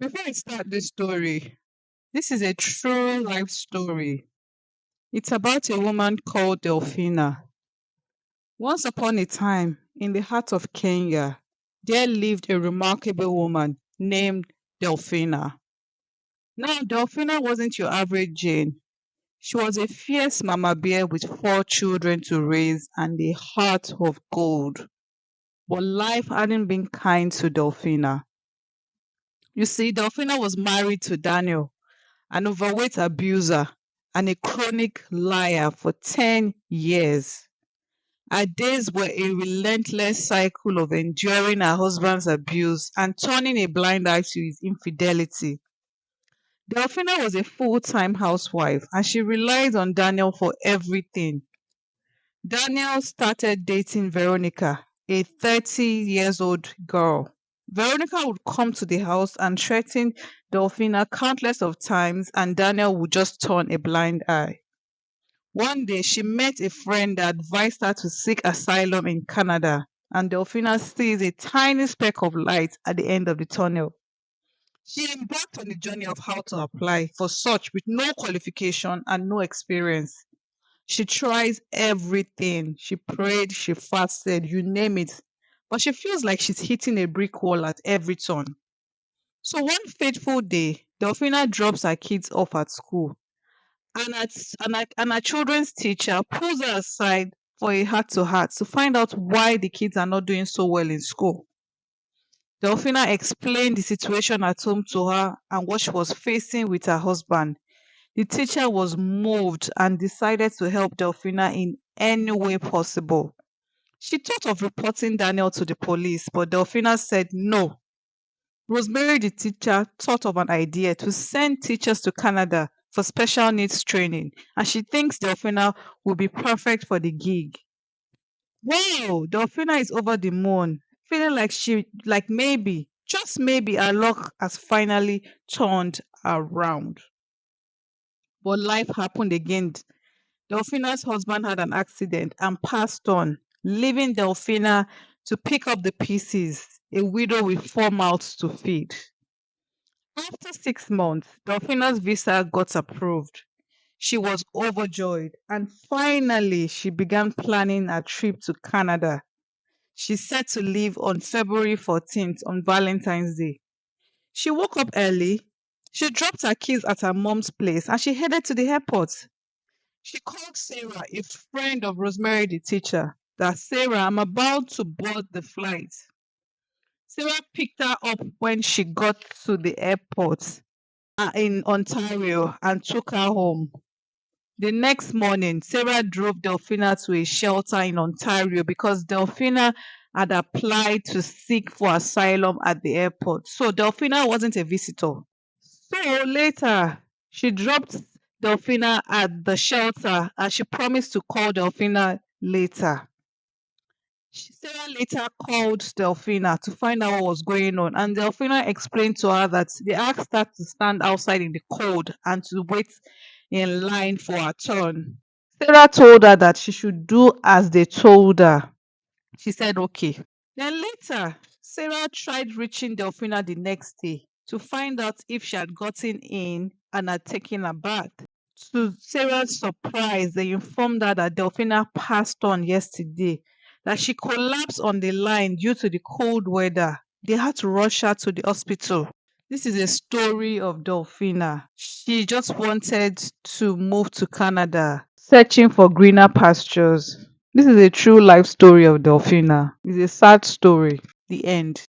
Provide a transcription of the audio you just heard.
Before I start this story, this is a true life story. It's about a woman called Delphina. Once upon a time, in the heart of Kenya, there lived a remarkable woman named Delphina. Now, Delphina wasn't your average Jane. She was a fierce mama bear with four children to raise and a heart of gold. But life hadn't been kind to Delphina. You see, Delphina was married to Daniel, an overweight abuser, and a chronic liar for 10 years. Her days were a relentless cycle of enduring her husband's abuse and turning a blind eye to his infidelity. Delphina was a full time housewife and she relied on Daniel for everything. Daniel started dating Veronica, a 30 years old girl. Veronica would come to the house and threaten Delphina countless of times, and Daniel would just turn a blind eye. One day, she met a friend that advised her to seek asylum in Canada, and Delphina sees a tiny speck of light at the end of the tunnel. She embarked on the journey of how to apply for such with no qualification and no experience. She tries everything. She prayed, she fasted, you name it. But she feels like she's hitting a brick wall at every turn. So one fateful day, Delphina drops her kids off at school, and her children's teacher pulls her aside for a heart to heart to find out why the kids are not doing so well in school. Delphina explained the situation at home to her and what she was facing with her husband. The teacher was moved and decided to help Delphina in any way possible. She thought of reporting Daniel to the police, but Delphina said no. Rosemary, the teacher, thought of an idea to send teachers to Canada for special needs training, and she thinks Delphina will be perfect for the gig. Wow, Delphina is over the moon, feeling like maybe, just maybe, her luck has finally turned around. But life happened again. Delphina's husband had an accident and passed on, leaving Delphina to pick up the pieces, a widow with four mouths to feed. After 6 months, Delphina's visa got approved. She was overjoyed, and finally, she began planning a trip to Canada. She set to leave on February 14th on Valentine's Day. She woke up early. She dropped her keys at her mom's place and she headed to the airport. She called Sarah, a friend of Rosemary, the teacher, that Sarah, I'm about to board the flight. Sarah picked her up when she got to the airport in Ontario and took her home. The next morning, Sarah drove Delphina to a shelter in Ontario because Delphina had applied to seek for asylum at the airport. So Delphina wasn't a visitor. So later, she dropped Delphina at the shelter and she promised to call Delphina later. Sarah later called Delphina to find out what was going on, and Delphina explained to her that they asked her to stand outside in the cold and to wait in line for her turn. Sarah told her that she should do as they told her. She said okay. Then later, Sarah tried reaching Delphina the next day to find out if she had gotten in and had taken a bath. To Sarah's surprise, they informed her that Delphina passed on yesterday, that she collapsed on the line due to the cold weather. They had to rush her to the hospital. This is a story of Delphina. She just wanted to move to Canada, searching for greener pastures. This is a true life story of Delphina. It's a sad story. The end.